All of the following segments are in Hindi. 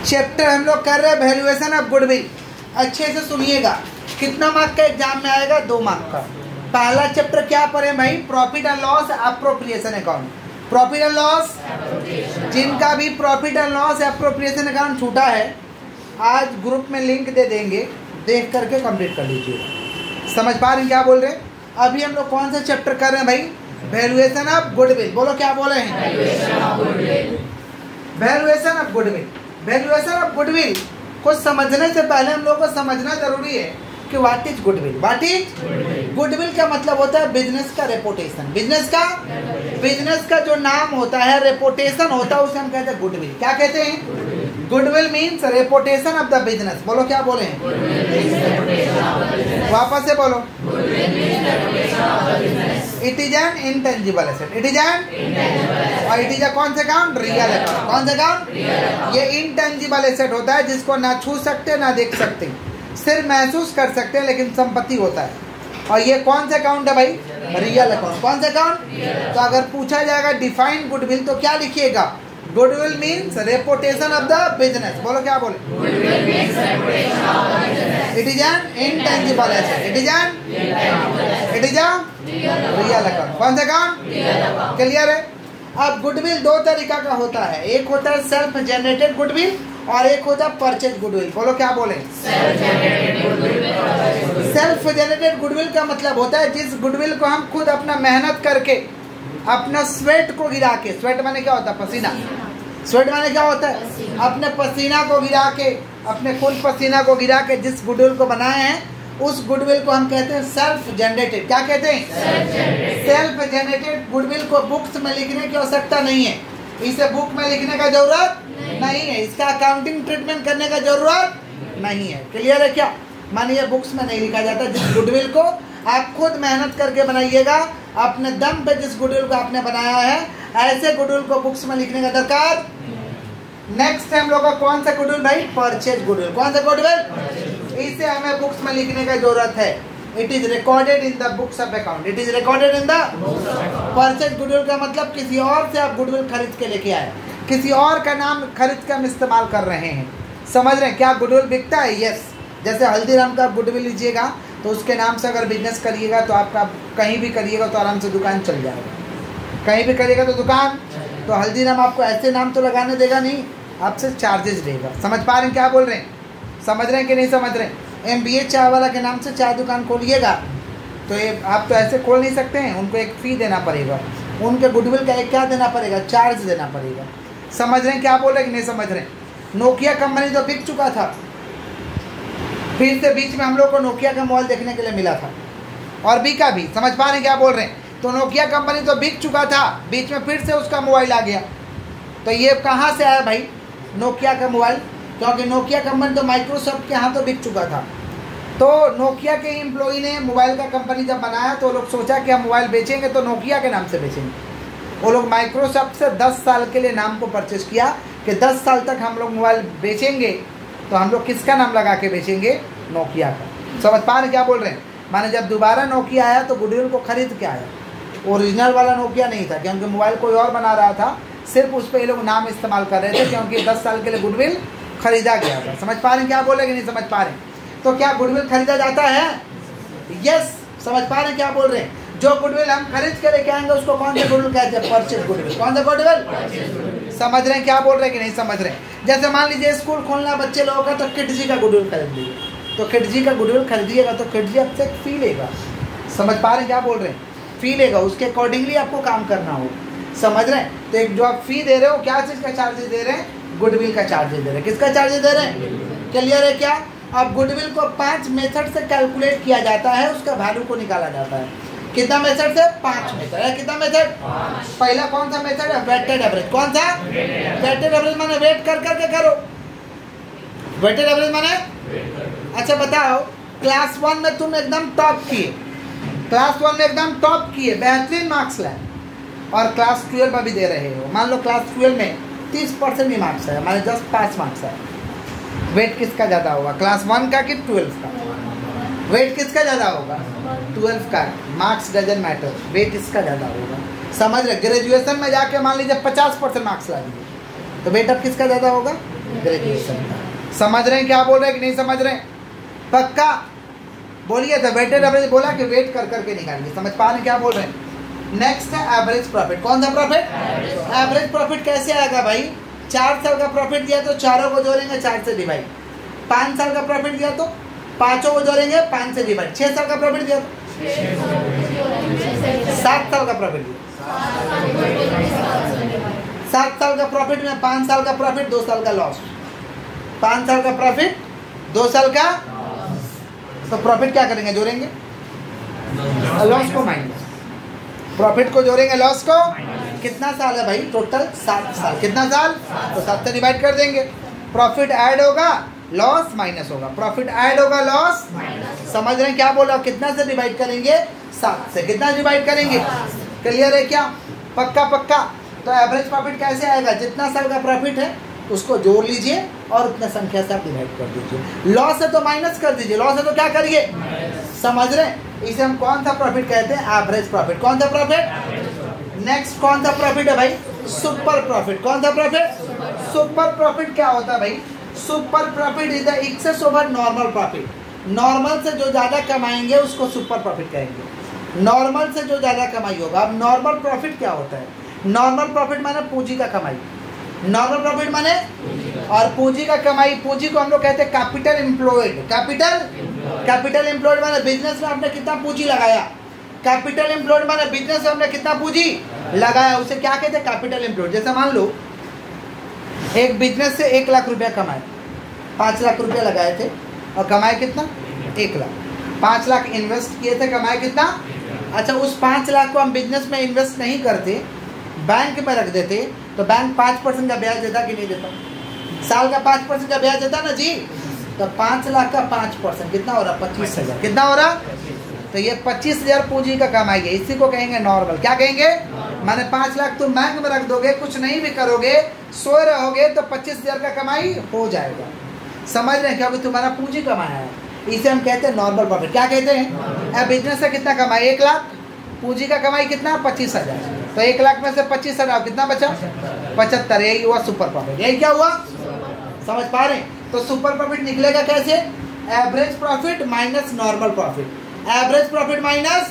चैप्टर हम लोग कर रहे हैं वैल्यूएशन ऑफ गुडविल। अच्छे से सुनिएगा, कितना मार्क का एग्जाम में आएगा? 2 मार्क का। पहला चैप्टर क्या पढ़े भाई? Profit and loss appropriation account. Profit and loss, जिनका भी profit and loss appropriation account छूटा है, आज ग्रुप में लिंक दे देंगे, देख करके कंप्लीट कर लीजिए। समझ पा रहे हैं क्या बोल रहे हैं? अभी हम लोग कौन सा चैप्टर कर रहे हैं भाई? Valuation of goodwill. बोलो क्या बोले हैं? Valuation of goodwill. Valuation of goodwill को समझने से पहले हम लोग को समझना जरूरी है कि what is goodwill. What is goodwill का मतलब होता है बिजनेस का रेपुटेशन। बिजनेस का जो नाम होता है, रेपुटेशन होता है, उसे हम कहते हैं गुडविल। क्या कहते हैं? Goodwill means reputation of the business. बोलो क्या बोले हैं? वापस से बोलो। It is an intangible asset. It is an, और इट इज कौन से अकाउंट? Real account. कौन से अकाउंट? ये इंटेंजिबल एसेट होता है जिसको ना छू सकते ना देख सकते, सिर्फ महसूस कर सकते हैं, लेकिन संपत्ति होता है। और ये कौन सा अकाउंट है भाई? Real account. कौन सा अकाउंट? तो अगर पूछा जाएगा डिफाइन गुडविल तो क्या लिखिएगा? Goodwill means reputation of the business. बोलो क्या बोले? It is an intangible asset. It is real account. कौन सा अकाउंट? क्लियर है? अब गुडविल 2 तरीका का होता है। एक होता है सेल्फ जनरेटेड गुडविल और एक होता है परचेज गुडविल। बोलो क्या बोले? सेल्फ जनरेटेड गुडविल का मतलब होता है जिस गुडविल को हम खुद अपना मेहनत करके, अपना स्वेट को गिरा के, स्वेट माने क्या होता है? पसीना। स्वेट माने क्या होता है? अपने पसीना को गिरा के, अपने खून पसीना को गिरा के जिस गुडविल को बनाए हैं, उस गुडविल को हम कहते हैं सेल्फ जनरेटेड। क्या कहते हैं? सेल्फ जनरेटेड गुडविल को बुक्स में लिखने की आवश्यकता नहीं है। इसे बुक में लिखने का जरूरत नहीं है। इसका अकाउंटिंग ट्रीटमेंट करने का जरूरत नहीं है। क्लियर है क्या? मानिए बुक्स में नहीं लिखा जाता। जिस गुडविल को आप खुद मेहनत करके बनाइएगा, अपने दम पे जिस गुडविल को आपने बनाया है, ऐसे गुडविल को बुक्स में लिखने का दरकार। नेक्स्ट हम लोग का कौन सा गुडविल भाई? Purchase goodwill. कौन सा गुडविल? इसे हमें बुक्स में लिखने का जरूरत है। It is recorded in the books of account. It is recorded in the purchase goodwill का मतलब किसी और से आप गुडविल खरीद के लेके आए, किसी और का नाम खरीद के हम इस्तेमाल कर रहे हैं। समझ रहे हैं? क्या गुडविल बिकता है? यस। जैसे हल्दीराम का गुडविल लीजिएगा तो उसके नाम से अगर बिजनेस करिएगा तो आपका कहीं भी करिएगा तो आराम से दुकान चल जाएगा। कहीं भी करिएगा तो दुकान। तो हल्दीराम आपको ऐसे नाम तो लगाने देगा नहीं, आपसे चार्जेस देगा। समझ पा रहे हैं क्या बोल रहे हैं? समझ रहे हैं कि नहीं समझ रहे हैं? MBA चाय वाला के नाम से चाय दुकान खोलिएगा तो ये आप तो ऐसे खोल नहीं सकते हैं। उनको एक फ़ी देना पड़ेगा, उनके गुडविल का एक क्या देना पड़ेगा? चार्ज देना पड़ेगा। समझ रहे हैं क्या बोल रहे हैं कि नहीं समझ रहे हैं? नोकिया कंपनी तो बिक चुका था, फिर से बीच में हम लोग को नोकिया का मोबाइल देखने के लिए मिला था और बिका भी। समझ पा रहे हैं क्या बोल रहे हैं? तो नोकिया कंपनी तो बिक चुका था, बीच में फिर से उसका मोबाइल आ गया। तो ये कहाँ से आया भाई? नोकिया का मोबाइल, क्योंकि नोकिया कंपनी तो माइक्रोसॉफ्ट के यहाँ तो बिक चुका था। तो नोकिया के एम्प्लॉई ने मोबाइल का कंपनी जब बनाया तो लोग सोचा कि हम मोबाइल बेचेंगे तो नोकिया के नाम से बेचेंगे। वो लोग माइक्रोसॉफ्ट से 10 साल के लिए नाम को परचेज किया कि 10 साल तक हम लोग मोबाइल बेचेंगे तो हम लोग किसका नाम लगा के बेचेंगे? नोकिया का। समझ पा रहे क्या बोल रहे हैं? माने जब दोबारा नोकिया आया तो गुडविल को खरीद के आया। ओरिजिनल वाला नोकिया नहीं था, क्योंकि मोबाइल कोई और बना रहा था, सिर्फ उस पर ये लोग नाम इस्तेमाल कर रहे थे, क्योंकि 10 साल के लिए गुडविल खरीदा गया था। समझ पा रहे हैं क्या बोले कि नहीं समझ पा रहे? तो क्या गुडविल खरीदा जाता है? यस। समझ पा रहे हैं क्या बोल रहे हैं? जो गुडविल हम खरीद के लेके आएंगे उसको कौन सा गुडविल कहते हैं? Purchase goodwill. कौन सा गुडविल? समझ रहे हैं क्या बोल रहे हैं कि नहीं समझ रहे हैं? जैसे मान लीजिए स्कूल खोलना बच्चे लोगों का, तो किडजी का गुडविल खरीद लीजिए। तो किडजी का गुडविल खरीदिएगा तो किडजी आपसे फी लेगा। समझ पा रहे हैं क्या बोल रहे हैं? फी लेगा, उसके अकॉर्डिंगली आपको काम करना होगा। समझ रहे हैं? तो एक जो आप फी दे रहे हो, क्या चीज़ का चार्जेस दे रहे हैं? गुडविल का चार्जेस दे रहे हैं। किसका चार्जेस दे रहे हैं? क्लियर है क्या? अब गुडविल को 5 मेथड से कैलकुलेट किया जाता है, उसका वैल्यू को निकाला जाता है। कितना मेथड से? 5 मेथड है। कितना मेथड? पहला कौन सा मेथड है? Weighted average. कौन सा? वेटेड एवरेज माने वेट कर करके करो। वेटेड एवरेज माने? अच्छा बताओ, क्लास 1 में तुम एकदम टॉप किए, क्लास 1 में एकदम टॉप किए, बेहतरीन मार्क्स लाए, और क्लास 12 में भी दे रहे हो। मान लो क्लास 12 में 30% ही मार्क्स है, हमारे जस्ट 5 मार्क्स है। वेट किसका ज़्यादा होगा? क्लास 1 का कि 12 का? वेट किसका ज़्यादा होगा? 12 का। मार्क्स डजन मैटर, वेट इसका ज़्यादा होगा। समझ रहे? ग्रेजुएशन में जाके मान लीजिए 50% मार्क्स ला दिए तो वेट अब किसका ज़्यादा होगा? ग्रेजुएशन का। समझ रहे हैं क्या बोल रहे हैं कि नहीं समझ रहे हैं? पक्का बोलिए। तो वेटेड एवरेज बोला कि वेट कर करके निकालिए। समझ पा रहे हैं क्या बोल रहे हैं? नेक्स्ट है एवरेज प्रॉफिट। कौन सा प्रॉफिट? एवरेज प्रॉफिट कैसे आएगा भाई? 4 साल का प्रॉफिट दिया तो चारों को जोड़ेंगे 4 से डिवाइड। 5 साल का प्रॉफिट दिया तो पांचों को जोड़ेंगे 5 से डिवाइड। 6 साल का प्रॉफिट दिया तो 7 साल का प्रॉफिट दिया। 7 साल का प्रॉफिट में 5 साल का प्रॉफिट 2 साल का लॉस। 5 साल का प्रॉफिट 2 साल का, तो प्रॉफिट क्या करेंगे? जोड़ेंगे लॉस को माइनस, प्रॉफिट को जोड़ेंगे लॉस को। कितना साल है भाई? टोटल 7 साल। कितना साल? तो 7 से डिवाइड कर देंगे। प्रॉफिट ऐड होगा, लॉस माइनस होगा। प्रॉफिट ऐड होगा, लॉस माइनस। समझ रहे हैं क्या बोला? कितना से डिवाइड करेंगे? 7 से। कितना डिवाइड करेंगे? क्लियर है क्या? पक्का पक्का। तो एवरेज प्रॉफिट कैसे आएगा? जितना साल का प्रॉफिट है उसको जोड़ लीजिए और उतना संख्या से आप डिवाइड कर दीजिए। लॉस है तो माइनस कर दीजिए, लॉस है तो क्या करिए? समझ रहे हैं? इसे हम कौन सा प्रॉफिट कहते हैं? Average profit. कौन सा प्रॉफिट? नेक्स्ट कौन सा प्रॉफिट है भाई? Super profit. कौन सा प्रॉफिट? सुपर प्रॉफिट क्या होता है भाई? Super profit is the excess over normal profit. Normal से जो ज्यादा कमाएंगे उसको सुपर प्रॉफिट कहेंगे। नॉर्मल से जो ज्यादा कमाई होगा। अब नॉर्मल प्रॉफिट क्या होता है? नॉर्मल प्रॉफिट माने पूंजी का कमाई। नॉर्मल प्रॉफिट माने, और पूंजी का कमाई, पूंजी को हम लोग कहते हैं कैपिटल एम्प्लॉयड। कैपिटल एम्प्लॉयड माने बिजनेस में आपने कितना पूंजी लगाया। कैपिटल एम्प्लॉयड माने बिजनेस में हमने कितना पूंजी लगाया, उसे क्या कहते हैं? Capital employed. जैसे मान लो एक बिजनेस से 1 लाख रुपया कमाए, 5 लाख रुपया लगाए थे और कमाए कितना? 1 लाख। 5 लाख इन्वेस्ट किए थे, कमाए कितना? अच्छा, उस 5 लाख को हम बिजनेस में इन्वेस्ट नहीं करते, बैंक में रख देते, तो बैंक 5% का ब्याज देता कि नहीं देता? साल का 5% का ब्याज देता ना जी। तो 5 लाख का 5% कितना हो रहा? 25,000। कितना हो रहा? तो ये 25,000 पूंजी का कमाई है। इसी को कहेंगे नॉर्मल। क्या कहेंगे? माने 5 लाख तुम बैंक में रख दोगे, कुछ नहीं भी करोगे, सोए रहोगे, तो 25,000 का कमाई हो जाएगा। समझ रहे हैं? क्योंकि तुम्हारा पूंजी कमाया है। इसे हम कहते हैं नॉर्मल प्रॉफिट। क्या कहते हैं? अब बिजनेस से कितना कमाई? 1 लाख। पूंजी का कमाई कितना? 25,000। तो 1 लाख में से 25,000 कितना बचा? 75। यही हुआ सुपर प्रॉफिट। यही क्या हुआ? समझ पा रहे हैं? तो सुपर प्रॉफिट निकलेगा कैसे? Average profit minus normal profit. Average profit minus,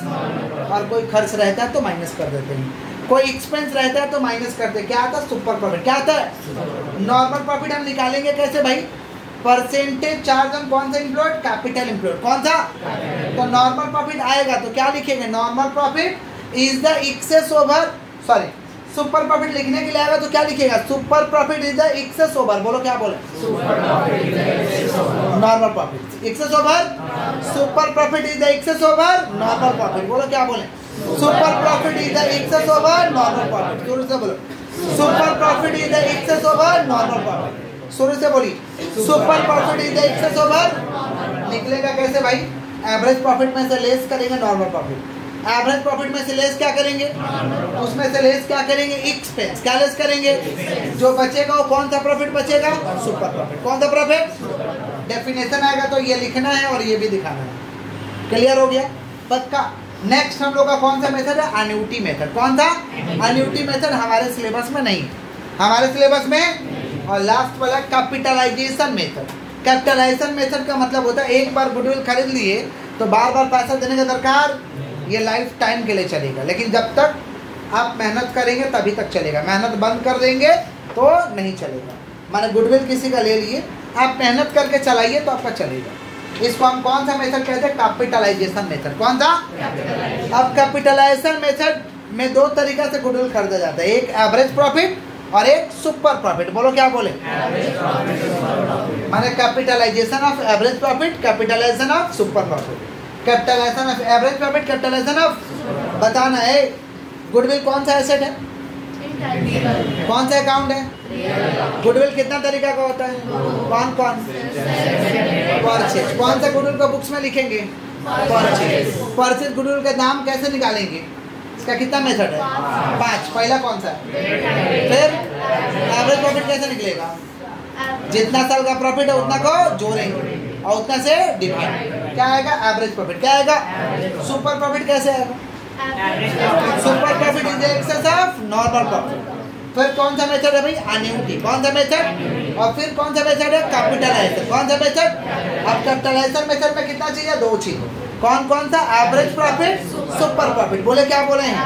और कोई खर्च रहता है तो माइनस कर देते हैं, कोई एक्सपेंस रहता है तो माइनस करते हैं। क्या आता है? Super profit. क्या आता है? नॉर्मल प्रॉफिट हम निकालेंगे कैसे भाई? परसेंटेज चार्ज ऑन कौन सा एम्प्लॉयड? Capital employed. कौन सा? तो नॉर्मल प्रॉफिट आएगा तो क्या लिखेंगे? Normal profit is the excess over, sorry, super profit लिखने के लिए आएगा तो क्या लिखेगा? Super profit is the excess over. बोलो क्या बोले? Normal profit excess over. Super profit is the excess over normal profit. बोलो क्या बोले? Super profit is the excess over normal profit. शुरू से बोलो, super profit is the excess over normal profit. शुरू से बोलिए, super profit is the excess over. निकलेगा कैसे भाई? एवरेज प्रॉफिट में से लेस करेंगे नॉर्मल प्रॉफिट। एवरेज प्रॉफिट में से लेस क्या करेंगे? उसमें से लेस क्या करेंगे? एक्सपेंस। क्या लेस करेंगे? जो बचेगा वो कौन सा प्रॉफिट बचेगा? Super profit. कौन सा प्रॉफिट? डेफिनेशन आएगा तो ये लिखना है और ये भी दिखाना है। क्लियर हो गया? पक्का। नेक्स्ट हम लोग का कौन सा मेथड है? Annuity method. कौन सा? एन्युटी मेथड हमारे सिलेबस में नहीं, हमारे सिलेबस में। और लास्ट वाला कैपिटलाइजेशन मेथड। कैपिटलाइजेशन मेथड का मतलब होता है एक बार गुडविल खरीद लिए तो बार बार पैसा देने का दरकार, ये लाइफ टाइम के लिए चलेगा। लेकिन जब तक आप मेहनत करेंगे तभी तक चलेगा, मेहनत बंद कर देंगे तो नहीं चलेगा। माने गुडविल किसी का ले लिए, आप मेहनत करके चलाइए तो आपका चलेगा। इसको हम कौन सा मेथड कहते हैं? Capitalisation method. कौन सा? अब कैपिटलाइजेशन मेथड में 2 तरीका से गुडविल खरीदा जाता है, एक एवरेज प्रॉफिट और एक सुपर प्रॉफिट। बोलो क्या बोले? माने capitalisation of average profit, capitalisation of super profit. Capitalisation of average profit, capitalisation of, बताना है गुडविल कौन सा एसेट है? कौन सा अकाउंट है? गुडविल कितना तरीका का होता है? कौन कौन? परचेज। कौन सा गुडविल को बुक्स में लिखेंगे? परचेज। परचेज गुडविल का नाम कैसे निकालेंगे? इसका कितना मेथड है? 5। पहला कौन सा है? फिर एवरेज प्रॉफिट कैसे निकलेगा? जितना साल का प्रॉफिट है उतना को जोड़ेंगे और उतना से डिवाइड। क्या आएगा? Average profit. क्या आएगा? सुपर प्रॉफिट कैसे आएगा? Super profit is excess of normal profit. फिर कौन सा मेथड है भाई? एन्युटी। कौन सा मेथड? और फिर कौन सा मेथड है? कैपिटलाइजेशन। कौन सा मेथड? अब कैपिटलाइजेशन मेथड में कितना चीज है? 2 चीज। कौन कौन सा? Average profit, super profit. बोले क्या बोले हैं?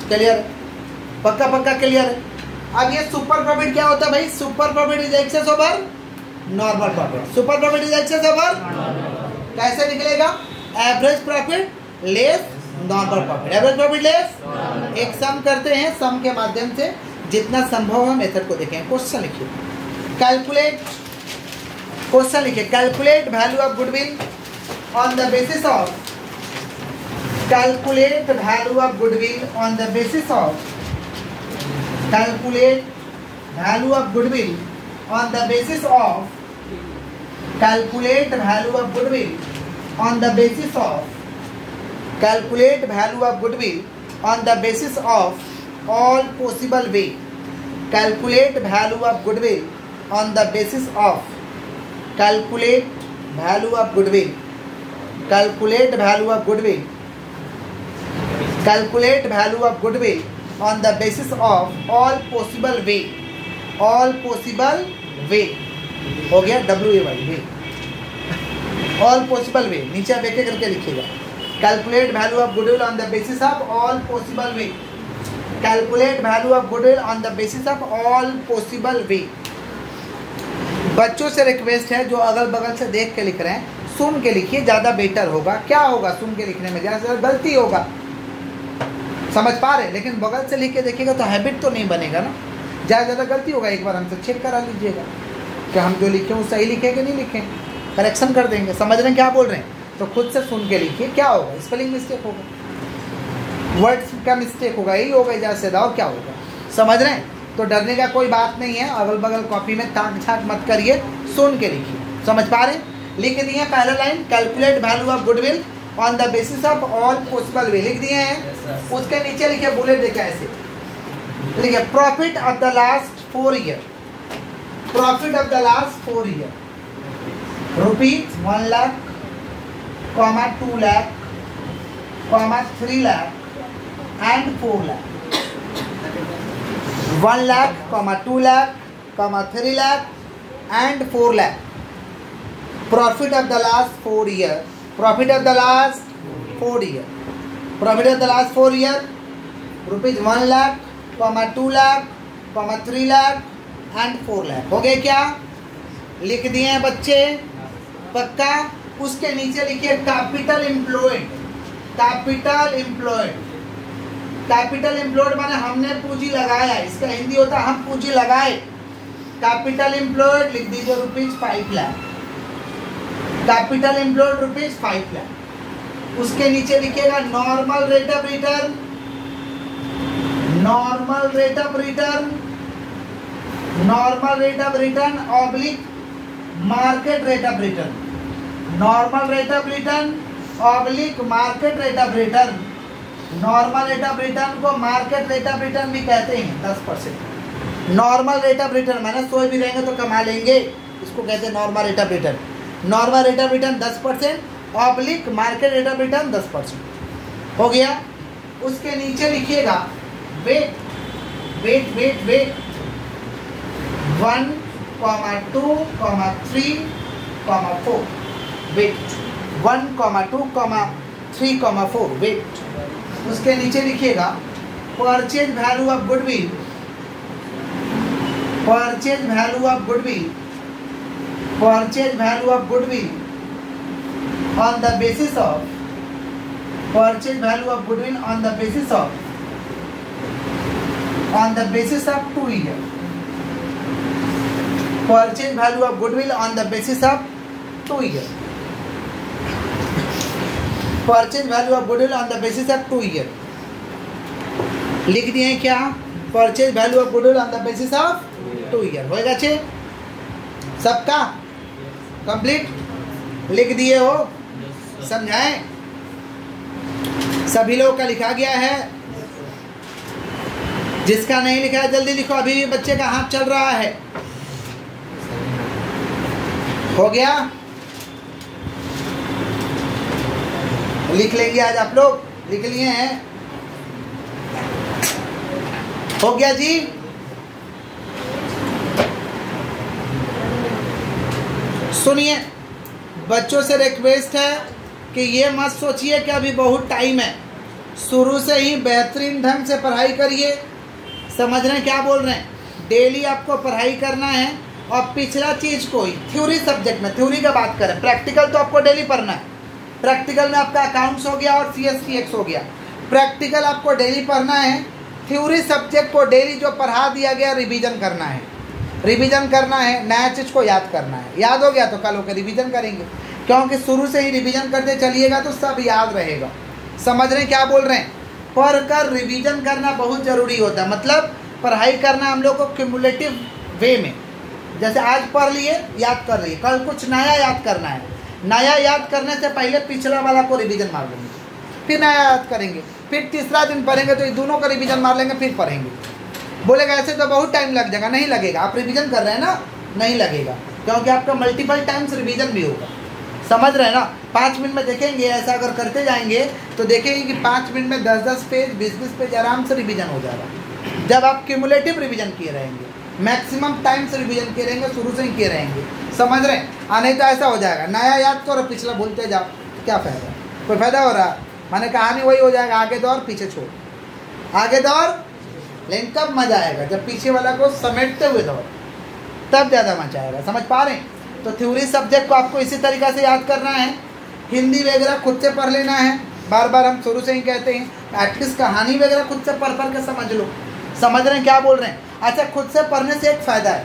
क्लियर? पक्का पक्का क्लियर है। अब ये सुपर प्रॉफिट क्या होता है भाई? Super profit is excess over normal profit. Super profit is excess over, कैसे निकलेगा? Average profit less normal profit. Average profit less, एक सम करते हैं, सम के माध्यम से जितना संभव है मेथड को देखें। क्वेश्चन लिखिए, कैलकुलेट, क्वेश्चन लिखिए, calculate value of goodwill on the basis of, calculate value of goodwill on the basis of, calculate value of goodwill on the basis of, calculate value of goodwill on the basis of, calculate value of goodwill on the basis of all possible way, calculate value of goodwill on the basis of, calculate value of goodwill, calculate value of goodwill, calculate value of goodwill on the basis of all possible way, all possible way हो गया, WAY वे, all possible way, नीचे आप एक एक करके लिखिएगा। Calculate value of goodwill on the basis of all possible way, calculate value of goodwill on the basis of all possible way. बच्चों से रिक्वेस्ट है जो अगल बगल से देख के लिख रहे हैं, सुन के लिखिए, ज़्यादा बेटर होगा। क्या होगा सुन के लिखने में? ज़्यादा से गलती होगा, समझ पा रहे, लेकिन बगल से लिख के देखिएगा तो हैबिट तो नहीं बनेगा ना। ज़्यादा गलती होगा, एक बार हमसे चेक करा लीजिएगा कि हम जो लिखे वो सही लिखे कि नहीं लिखे, करेक्शन कर देंगे। समझ रहे हैं क्या बोल रहे हैं? तो खुद से सुन के लिखिए। क्या होगा? स्पेलिंग मिस्टेक होगा, वर्ड्स का मिस्टेक होगा, यही होगा ज़्यादा से ज़्यादा, और क्या होगा? समझ रहे हैं? तो डरने का कोई बात नहीं है। अगल बगल कॉपी में ताक झाक मत करिए, सुन के लिखिए। समझ पा रहे हैं? लिख दिए पहला line, calculate value of goodwill on the basis of all possible way, लिख दिए हैं। उसके नीचे लिखे बुलेट देखा ऐसे लिखे, profit of the last 4 year, profit of the last 4 year rupees 1 lakh, 2 lakh, 3 lakh and 4 lakh. 1 lakh, 2 lakh, 3 lakh and 4 lakh. Profit of the last 4 year, profit of the last 4 year, profit of the last 4 year rupees 1 lakh, 2 lakh, 3 lakh and 4 lakh. हो गए क्या? लिख दिए हैं बच्चे? पक्का। उसके नीचे लिखिए capital employed, capital employed, capital employed माने हमने पूंजी लगाया, इसका हिंदी होता है हम पूंजी लगाए। कैपिटल एम्प्लॉयड लिख दीजिए rupees 5 lakh, capital employed rupees 5 lakh. उसके नीचे लिखिएगा normal rate of return, normal rate of return, normal rate of return oblique market rate of return, normal rate of return oblique market rate of return. Normal rate of return को मार्केट रेट ऑफ रिटर्न भी कहते हैं 10%। नॉर्मल रेट ऑफ रिटर्न माने सोए भी रहेंगे तो कमा लेंगे, इसको कहते हैं normal rate of return. Normal rate of return 10% oblique market rate of return 10%। हो गया। उसके नीचे लिखिएगा weight, weight weight weight 1, 2, 3, 4 weight 1, 2, 3, 4 weight. उसके नीचे लिखिएगा purchase value of goodwill, purchase value of goodwill, purchase value of goodwill on the basis of, purchase value of goodwill on the basis of, on the basis of 2 year, purchase value of goodwill on the basis of 2 year, purchase value of goodwill on the basis of 2 year। लिख दिए हैं क्या? purchase value of goodwill on the basis of 2 year। होएगा चे सबका कंप्लीट? लिख दिए हो? समझाएं? सभी लोगों का लिखा गया है? जिसका नहीं लिखा है जल्दी लिखो, अभी भी बच्चे का हाथ चल रहा है। हो गया? लिख लेंगे आज आप लोग? लिख लिए हैं? हो गया जी। सुनिए, बच्चों से रिक्वेस्ट है कि ये मत सोचिए कि अभी बहुत टाइम है, शुरू से ही बेहतरीन ढंग से पढ़ाई करिए। समझ रहे हैं क्या बोल रहे हैं? डेली आपको पढ़ाई करना है और पिछला चीज़ कोई थ्योरी सब्जेक्ट में, थ्योरी का बात करें, प्रैक्टिकल तो आपको डेली पढ़ना है। प्रैक्टिकल में आपका अकाउंट्स हो गया और CSTX हो गया। प्रैक्टिकल आपको डेली पढ़ना है। थ्योरी सब्जेक्ट को डेली जो पढ़ा दिया गया रिवीजन करना है, रिवीजन करना है, नया चीज़ को याद करना है। याद हो गया तो कल होकर रिवीजन करेंगे, क्योंकि शुरू से ही रिवीजन करते चलिएगा तो सब याद रहेगा। समझ रहे हैं क्या बोल रहे हैं? पढ़कर रिवीजन करना बहुत ज़रूरी होता है। मतलब पढ़ाई करना हम लोग को क्यूमुलेटिव वे में, जैसे आज पढ़ लिए याद कर लिए, कल कुछ नया याद करना है। नया याद करने से पहले पिछला वाला को रिवीजन मार लेंगे, फिर नया याद करेंगे, फिर तीसरा दिन पढ़ेंगे तो ये दोनों को रिवीजन मार लेंगे, फिर पढ़ेंगे। बोलेगा ऐसे तो बहुत टाइम लग जाएगा। नहीं लगेगा, आप रिवीजन कर रहे हैं ना, नहीं लगेगा, क्योंकि आपका मल्टीपल टाइम्स रिवीजन भी होगा। समझ रहे हैं ना? 5 मिनट में देखेंगे, ऐसा अगर करते जाएंगे तो देखेंगे कि 5 मिनट में 10-10 पेज, 20-20 पेज आराम से रिवीजन हो जाएगा। जब आप क्यूमुलेटिव रिवीजन किए रहेंगे, मैक्सिमम टाइम से रिवीजन किए रहेंगे, शुरू से ही किए रहेंगे। समझ रहे हैं? नहीं तो ऐसा हो जाएगा, नया याद करो, पिछला भूलते जाओ, क्या फ़ायदा? कोई फ़ायदा हो रहा? माने कहानी वही हो जाएगा, आगे दौड़ पीछे छोड़, आगे दौड़। लेकिन कब मजा आएगा? जब पीछे वाला को समेटते हुए दौड़, तब ज़्यादा मजा आएगा। समझ पा रहे हैं? तो थ्योरी सब्जेक्ट को आपको इसी तरीक़ा से याद करना है। हिंदी वगैरह खुद से पढ़ लेना है। बार बार हम शुरू से ही कहते हैं, एटलीस्ट कहानी वगैरह खुद से पढ़ के समझ लो। समझ रहे हैं क्या बोल रहे हैं? अच्छा, खुद से पढ़ने से एक फ़ायदा है,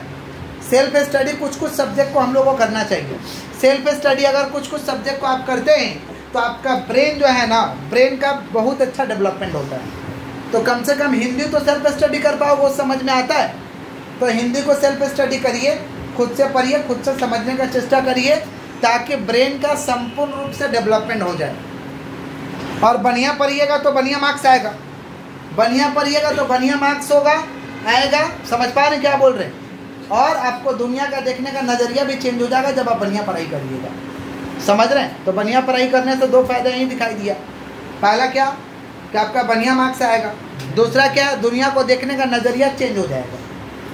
सेल्फ स्टडी कुछ सब्जेक्ट को हम लोगों को करना चाहिए। सेल्फ स्टडी अगर कुछ सब्जेक्ट को आप करते हैं तो आपका ब्रेन जो है ना, ब्रेन का बहुत अच्छा डेवलपमेंट होता है। तो कम से कम हिंदी तो सेल्फ स्टडी कर पाओ, वो समझ में आता है। तो हिंदी को सेल्फ स्टडी करिए, खुद से पढ़िए, खुद से समझने का चेष्टा करिए, ताकि ब्रेन का संपूर्ण रूप से डेवलपमेंट हो जाए। और बढ़िया पढ़िएगा तो बढ़िया मार्क्स आएगा, बढ़िया पढ़िएगा तो बढ़िया मार्क्स होगा, आएगा। समझ पा रहे क्या बोल रहे हैं? और आपको दुनिया का देखने का नज़रिया भी चेंज हो जाएगा जब आप बढ़िया पढ़ाई करिएगा। समझ रहे हैं? तो बढ़िया पढ़ाई करने से 2 फायदे यही दिखाई दिया। पहला क्या कि आपका बढ़िया मार्क्स आएगा, दूसरा क्या, दुनिया को देखने का नज़रिया चेंज हो जाएगा।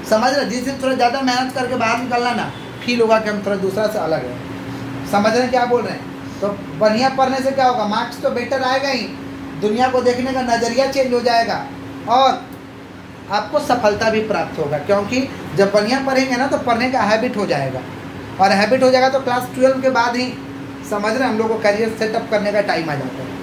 समझ रहे? जिस दिन थोड़ा ज़्यादा मेहनत करके बाहर निकलना ना, फील होगा कि हम थोड़ा दूसरा से अलग है। समझ रहे हैं क्या बोल रहे हैं? तो बढ़िया पढ़ने से क्या होगा, मार्क्स तो बेटर आएगा ही, दुनिया को देखने का नज़रिया चेंज हो जाएगा और आपको सफलता भी प्राप्त होगा। क्योंकि जब बढ़िया पढ़ेंगे ना तो पढ़ने का हैबिट हो जाएगा, और हैबिट हो जाएगा तो क्लास 12 के बाद ही, समझ रहे हैं, हम लोग को करियर सेटअप करने का टाइम आ जाता है।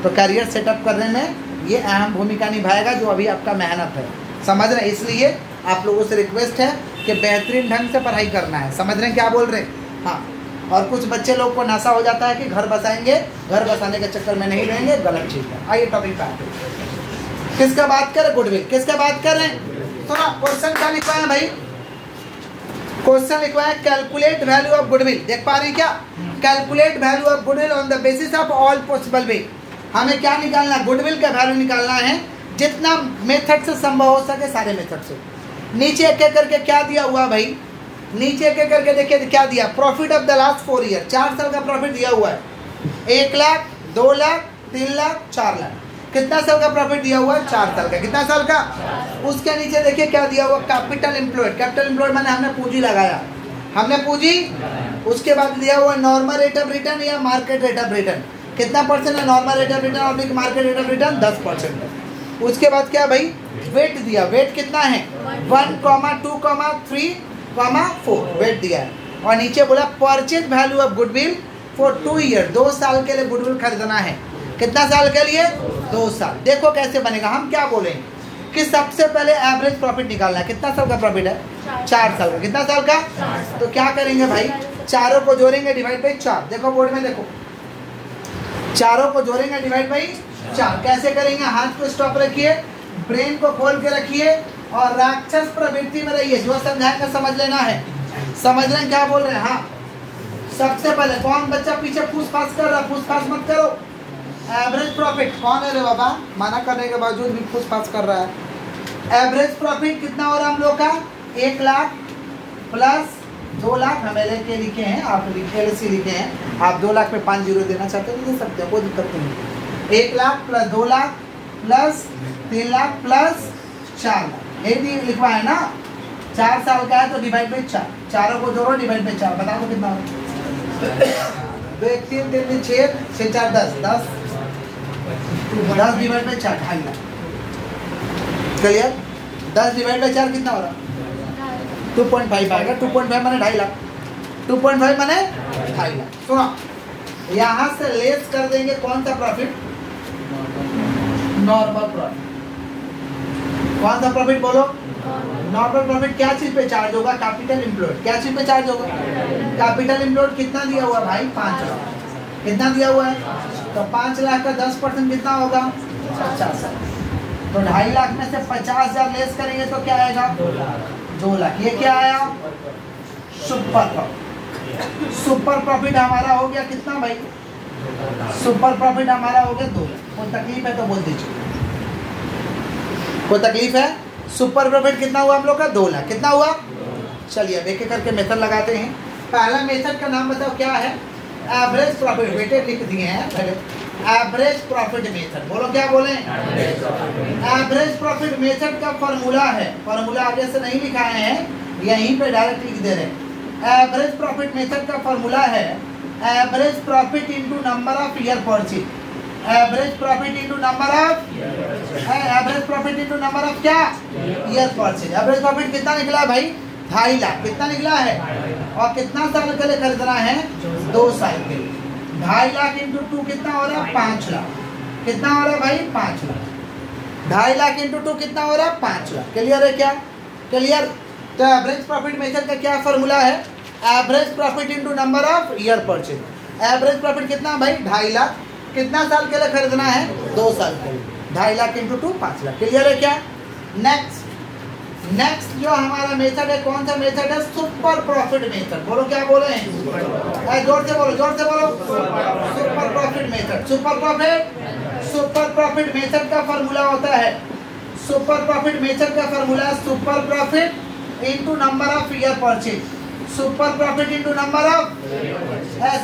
तो करियर सेटअप करने में ये अहम भूमिका निभाएगा जो अभी आपका मेहनत है। समझ रहे हैं? इसलिए आप लोगों से रिक्वेस्ट है कि बेहतरीन ढंग से पढ़ाई करना है। समझ रहे हैं क्या बोल रहे हैं? हाँ। और कुछ बच्चे लोग को नशा हो जाता है कि घर बसाएंगे, घर बसाने के चक्कर में नहीं रहेंगे, गलत चीज़ है। आइए टॉपिक पे आते हैं। किसका बात करें? गुडविल। किसका बात कर रहे हैं? सुना, क्वेश्चन क्या लिखवाया है भाई? क्वेश्चन लिखवाया कैलकुलेट वैल्यू ऑफ गुडविल। देख पा रहे हैं क्या? Calculate value of goodwill on the basis of all possible way. हमें क्या निकालना है? गुडविल का वैल्यू निकालना है, जितना मेथड से संभव हो सके सारे मेथड से। नीचे एक एक करके क्या दिया हुआ भाई? नीचे एक एक करके देखिए क्या दिया, profit of the last 4 year, 4 साल का प्रॉफिट दिया हुआ है। 1 लाख, 2 लाख, 3 लाख, 4 लाख। कितना साल का प्रॉफिट दिया हुआ है? 4 साल का। कितना साल का? उसके नीचे देखिए क्या दिया हुआ, कैपिटल एम्प्लॉयड। कैपिटल एम्प्लॉयड माने हमने पूंजी लगाया, हमने पूंजी। उसके बाद दिया हुआ नॉर्मल रेट ऑफ रिटर्न या मार्केट रेट ऑफ रिटर्न। कितना परसेंट है नॉर्मल रेट ऑफ रिटर्न और मार्केट रेट ऑफ रिटर्न? 10% है। उसके बाद क्या भाई? वेट दिया। वेट कितना है? 1, 2, 3, 4 वेट दिया है। और नीचे बोला purchase value of goodwill for 2 year, 2 साल के लिए गुडविल खरीदना है। कितना साल के लिए? 2 साल। देखो कैसे बनेगा। हम क्या बोलेंगे कि सबसे पहले एवरेज प्रॉफिट निकालना है। कितना साल का प्रॉफिट है? 4 साल का। कितना साल का? तो क्या करेंगे भाई? चारों को जोड़ेंगे, डिवाइड बाई 4। देखो बोर्ड में देखो, चारों को जोड़ेंगे, डिवाइड बाई 4। कैसे करेंगे? हाथ को स्टॉप रखिए, ब्रेन को खोल के रखिए और राक्षस प्रवृत्ति में रहिए। जो समझाएंगे समझ लेना है। समझ रहे हैं क्या बोल रहे हैं? हाँ। सबसे पहले कौन बच्चा पीछे फूस फास कर रहा है? फूस फास मत करो। एवरेज प्रॉफिट कौन है रे बाबा? मना करने के बावजूद भी फूस फास कर रहा है। एवरेज प्रॉफिट कितना हो रहा है हम लोग का? 1 लाख प्लस 2 लाख हमें लेके लिखे हैं, आप LC लिखे हैं। आप 2 लाख में 5 जीरो देना चाहते हैं, दे सकते हैं, कोई दिक्कत नहीं। 1 lakh plus 2 lakh plus 3 lakh plus 4 lakh, यही लिखवा है ना। 4 साल का है तो डिवाइड बाई 4, चारों को जोड़ो डिवाइड बाई 4, बता दो कितना होगा। 2 1 3 3 3 6 6 4 10 10 divide by 4 2.5 lakh. Clear? 10 divide by 4 कितना हो रहा? 2.5 आएगा। 2.5 माने 2.5 लाख। 2.5 माने 2.5 लाख। सुनो, यहाँ से लेस कर देंगे कौन सा प्रॉफिट? Normal profit. कौन सा प्रॉफिट बोलो? Normal profit. क्या चीज पे चार्ज होगा? Capital employed. क्या चीज पे चार्ज होगा? Capital employed. कितना दिया हुआ भाई? 5 लाख। कितना दिया हुआ है? तो 5 लाख का 10% कितना होगा? 50 लाख। तो 2.5 लाख में से 50,000 लेस करेंगे तो क्या आएगा? 2 लाख। ये क्या आया? Super profit. सुपर प्रॉफिट हमारा हो गया कितना भाई? सुपर प्रॉफिट हमारा हो गया 2 लाख। कोई तकलीफ है तो बोल दीजिए। कोई तकलीफ है? सुपर प्रॉफिट कितना हुआ हम लोग का? 2 लाख। कितना हुआ? चलिए अब एक एक करके मेथड लगाते हैं। पहला मेथड का नाम बताओ क्या है? Average profit. बेटे लिख दिए हैं पहले, एवरेज प्रॉफिट मेथड। बोलो क्या बोले? एवरेज प्रॉफिट मेथड का फॉर्मूला है, फॉर्मूला आगे से नहीं लिखाए हैं, यहीं पे डायरेक्ट लिख दे रहे हैं। एवरेज प्रॉफिट मेथड का फॉर्मूला है average profit into number of year purchase. Average profit into number of average profit into number of क्या? Year purchase. एवरेज प्रॉफिट कितना निकला भाई? 2.5 लाख। कितना निकला है? और कितना साल के लिए खरीदना है? 2 साल के लिए। 2.5 लाख इंटू 2 कितना हो रहा है? 5 लाख। कितना हो रहा है भाई? 5 लाख। 2.5 लाख इंटू 2 कितना हो रहा है? 5 लाख। क्लियर है क्या? क्लियर? तो एवरेज प्रॉफिट मेथड का क्या फॉर्मूला है? Average profit into number of year purchase. Average profit कितना भाई? 2.5 लाख। कितना साल के लिए खरीदना है? 2 साल के लिए। 2.5 लाख इंटू 2 5 लाख। क्लियर है क्या? नेक्स्ट जो हमारा मेथड है, कौन सा मेथड है? Super profit method. बोलो क्या बोले हैं? जोर से बोलो, जोर से बोलो। Super profit method. Super profit method का फॉर्मूला होता है, सुपर प्रॉफिट मेथड का फॉर्मूला है super profit into number of year purchase. Super profit into number of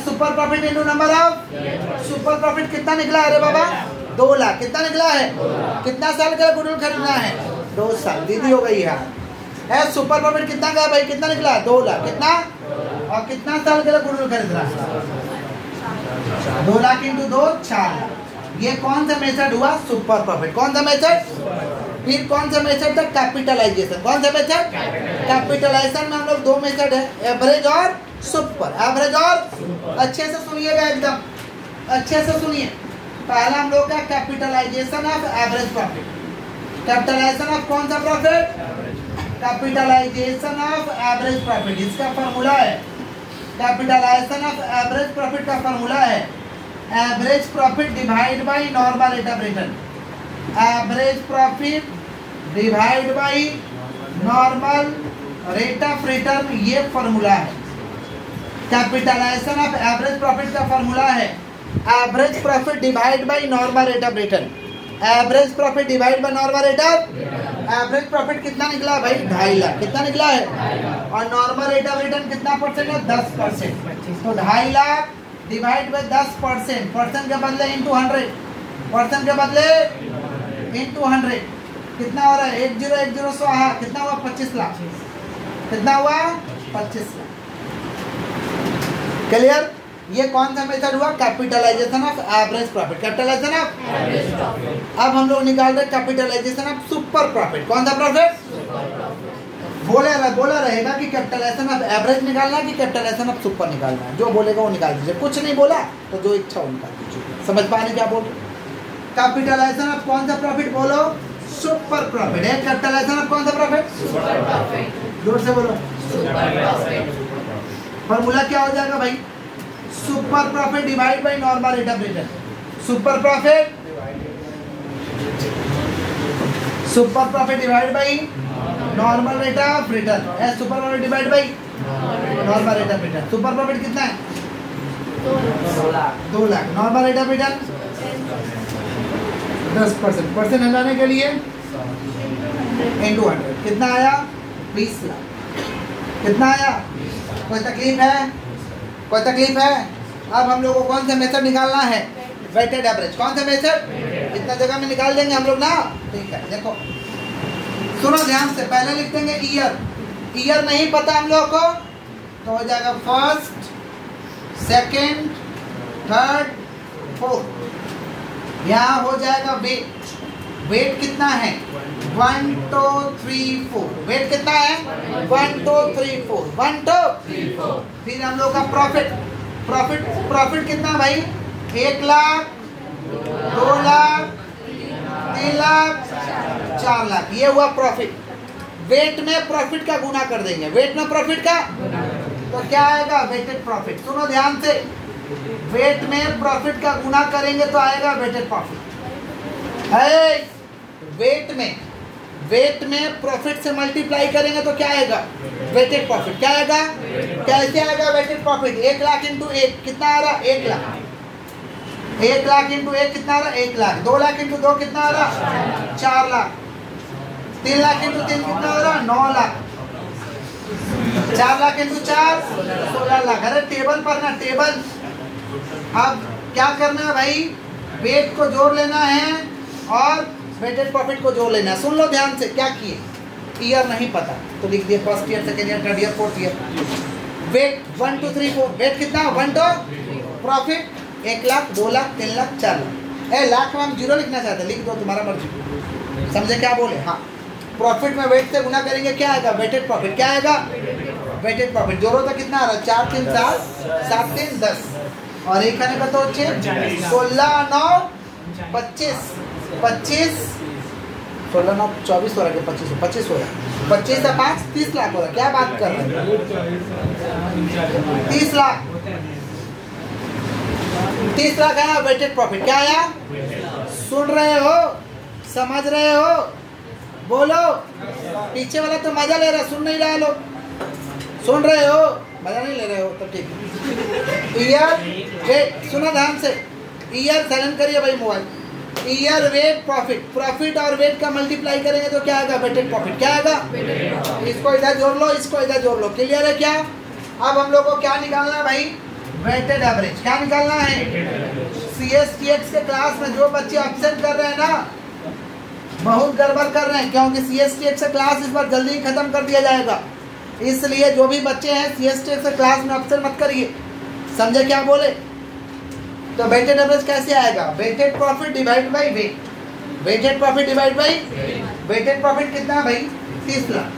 super profit into number of super profit कितना निकला? अरे बाबा 2 लाख। कितना निकला है? कितना साल का गुडविल खरीदना है? 2 साल। दीदी हो गई है। सुपर प्रॉफिट कितना का भाई? कितना निकला? 2 लाख। कितना? और कितना साल के लिए गुडविल खरीदना है? 2 लाख इंटू 2 4 लाख। ये कौन सा मेथड हुआ? Super profit. कौन सा मेथड? फिर कौन सा मेथड था? कैपिटलाइजेशन। कौन सा मेथड? कैपिटलाइजेशन में हम लोग 2 मेथड है, एवरेज और सुपर। एवरेज और अच्छे से सुनिएगा, एकदम अच्छे से सुनिए। पहला हम लोग का capitalisation of average profit. Capitalisation of कौन सा profit? Capitalisation of average profit. इसका फॉर्मूला है कैपिटलाइजेशन ऑफ एवरेज प्रॉफिट का फॉर्मूला है average profit divide by normal rate of return. Average profit divide by normal rate of return, ये फॉर्मूला है। कैपिटलाइजेशन ऑफ एवरेज प्रॉफिट का फॉर्मूला है average profit divide by normal rate of return. Average profit divide by normal rate of average profit कितना निकला भाई? 2.5 लाख। कितना निकला है? और नॉर्मल रेट ऑफ रिटर्न कितना परसेंट है? 10%। तो 2.5 लाख डिवाइड बाई 10%, परसेंट के बदले इंटू 100, परसेंट के बदले इंटू 100 कितना हो रहा है? 1010 स्वाहा। कितना हुआ? 25 लाख। कितना हुआ? 25 लाख। क्लियर? ये कौन सा मेथड हुआ? Capitalisation of average profit. Capitalisation of average profit. अब हम लोग निकाल रहे कैपिटलाइजेशन ऑफ सुपर प्रॉफिट। कौन सा प्रॉफिट? बोला रहेगा कि कैपिटलाइजेशन ऑफ एवरेज निकालना है कि कैपिटलाइजेशन ऑफ सुपर निकालना है। जो बोलेगा वो निकाल दीजिए, कुछ नहीं बोला तो जो इच्छा हो निकाल दीजिए। समझ पा रहे क्या बोल रहे? कैपिटलाइजेशन ऑफ कौन सा प्रॉफिट? बोलो सुपर प्रॉफिट है। कैपिटलाइजेशन ऑफ कौन सा प्रॉफिट? Super profit. जोर से बोलो। फॉर्मूला क्या हो जाएगा भाई? Super profit divide by normal rate of return. Super profit divide by normal rate of return है। Super profit divide by normal rate of return. Super profit कितना है? 2 lakh. Normal rate of return 10%। Percent हटाने के लिए इंटू 100 कितना आया? 20 लाख। कितना आया? कोई तकलीफ है? कोई तकलीफ है? अब हम लोग को कौन सा मेथड निकालना है? Weighted average. कौन सा मेथड? इतना जगह में निकाल देंगे हम लोग ना। ठीक है, देखो सुनो ध्यान से, पहले लिख देंगे ईयर। ईयर नहीं पता हम लोग को तो हो जाएगा फर्स्ट, सेकंड, थर्ड, फोर्थ। यहाँ हो जाएगा वेट। वेट कितना है? 1 2 3 4। वेट कितना है? 1 2 3 4। 1 2 3 4। फिर हम लोग का प्रॉफिट। प्रॉफिट प्रॉफिट कितना भाई? 1 लाख, 2 लाख, 3 लाख, 4 लाख। ये हुआ प्रॉफिट। वेट में प्रॉफिट का गुना कर देंगे। वेट में प्रॉफिट का तो क्या आएगा? Weighted profit. सुनो ध्यान से, वेट में प्रॉफिट का गुना करेंगे तो आएगा वेटेड प्रॉफिट। वेट में प्रॉफिट से मल्टीप्लाई करेंगे तो क्या आएगा? Weighted profit. क्या आएगा? कैसे आएगा वेटेड प्रॉफिट? 1 लाख इंटू 1 कितना आ रहा? 1 लाख। 1 लाख इंटू 1 कितना आ रहा? 1 लाख। 2 लाख इंटू 2 कितना आ रहा? 4 लाख। 3 लाख इंटू 3 कितना हो रहा? 9 लाख। 4 लाख इंटू 4 16 लाख। अरे टेबल पर ना, टेबल। अब क्या करना है भाई? वेट को जोड़ लेना है और वेटेड प्रॉफिट को जोड़ लेना है। सुन लो ध्यान से, क्या किए? ईयर नहीं पता तो लिख दिए first year, second year, third year, fourth year. Weight 1 2 3 4। Weight कितना? 1 2। प्रॉफिट 1 लाख, 2 लाख, 3 लाख, 4 लाख। लाख में हम जीरो लिखना चाहते हैं, लिख दो, तुम्हारा मर्जी। समझे क्या बोले? हाँ। प्रॉफिट में वेट से गुना करेंगे, क्या आएगा? Weighted profit. क्या आएगा? Weighted profit. जोड़ो तो कितना आ रहा है? 4 3 7, 7 3 10 और एक खाने का तो 6, 16 9 25, 25 16 9 24 हो रहा है, 25 25 हो रहा है। 25 से 5 30 लाख हो रहा है। क्या बात कर रहे हैं? 30 लाख। 30 लाख आया वेटेड प्रॉफिट। क्या आया? सुन रहे हो? समझ रहे हो? बोलो। पीछे वाला तो मजा ले रहा, सुन नहीं रहा लोग। सुन रहे हो? मजा नहीं ले रहे हो तो ठीक है। ईयर वेट, सुनो ध्यान से। ईयर साइलेंट करिए भाई mobile. Year weight profit. Profit और वेट का मल्टीप्लाई करेंगे तो क्या आएगा? Weighted profit. क्या आएगा? इसको इधर जोड़ लो, इसको इधर जोड़ लो। क्लियर है क्या? अब हम लोग को क्या निकालना है भाई? Weighted average. क्या निकालना है? CSTX के क्लास में जो बच्चे एब्सेंट कर रहे हैं ना, बहुत गड़बड़ कर रहे हैं, क्योंकि CSTX से क्लास इस बार जल्दी ही खत्म कर दिया जाएगा। इसलिए जो भी बच्चे हैं CSTX से क्लास में एब्सेंट मत करिए। समझे क्या बोले? तो वेटेड एवरेज कैसे आएगा? Weighted profit divide by weight. Weighted profit divide by weighted profit कितना है भाई? 30 lakh.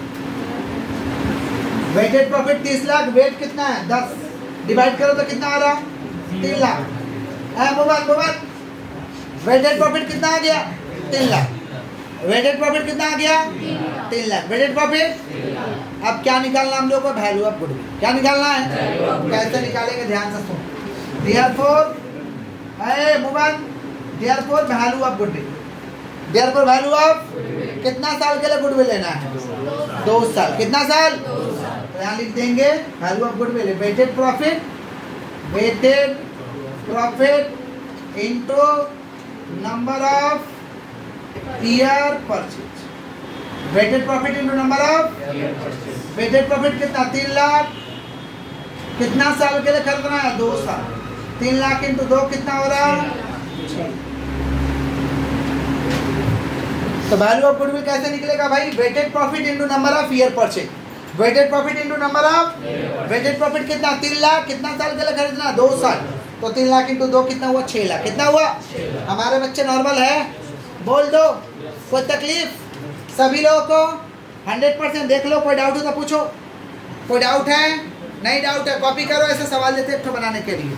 Weighted profit 30 lakh. Weight कितना है? 10। डिवाइड करो तो कितना आ रहा? 3 लाख। मोबाइल वेटेड प्रॉफिट कितना आ गया? 3 लाख। वेटेड प्रॉफिट कितना आ गया? 3 लाख। Weighted profit. अब क्या निकालना हम लोग को? Value of goodwill. क्या निकालना है? कैसे निकालेंगे? ध्यान से सुनो। Therefore mobile, therefore value of goodwill. Therefore value of कितना साल के लिए गुडविल लेना है? 2 साल। कितना साल? तो यहाँ लिख देंगे value of goodwill weighted profit. Weighted profit into number of year purchase. Weighted profit into number of weighted profit कितना? 3 लाख। कितना साल के लिए खरीदना है? 2 साल। 3 लाख इंटू 2 कितना हो रहा है? 6। तो वैल्यू ऑफ गुडविल कैसे निकलेगा भाई? Weighted profit into number of year purchase. Weighted profit into number of weighted profit कितना? 3 लाख। कितना साल के लिए खरीदना? 2 साल। तो 3 लाख इंटू 2 कितना हुआ? 6 लाख। कितना हुआ? हमारे बच्चे नॉर्मल है? बोल दो। कोई तकलीफ? सभी लोगों को 100% देख लो। कोई डाउट हो तो पूछो। कोई डाउट है? नहीं डाउट है कॉपी करो। ऐसे सवाल देते हैं बनाने के लिए।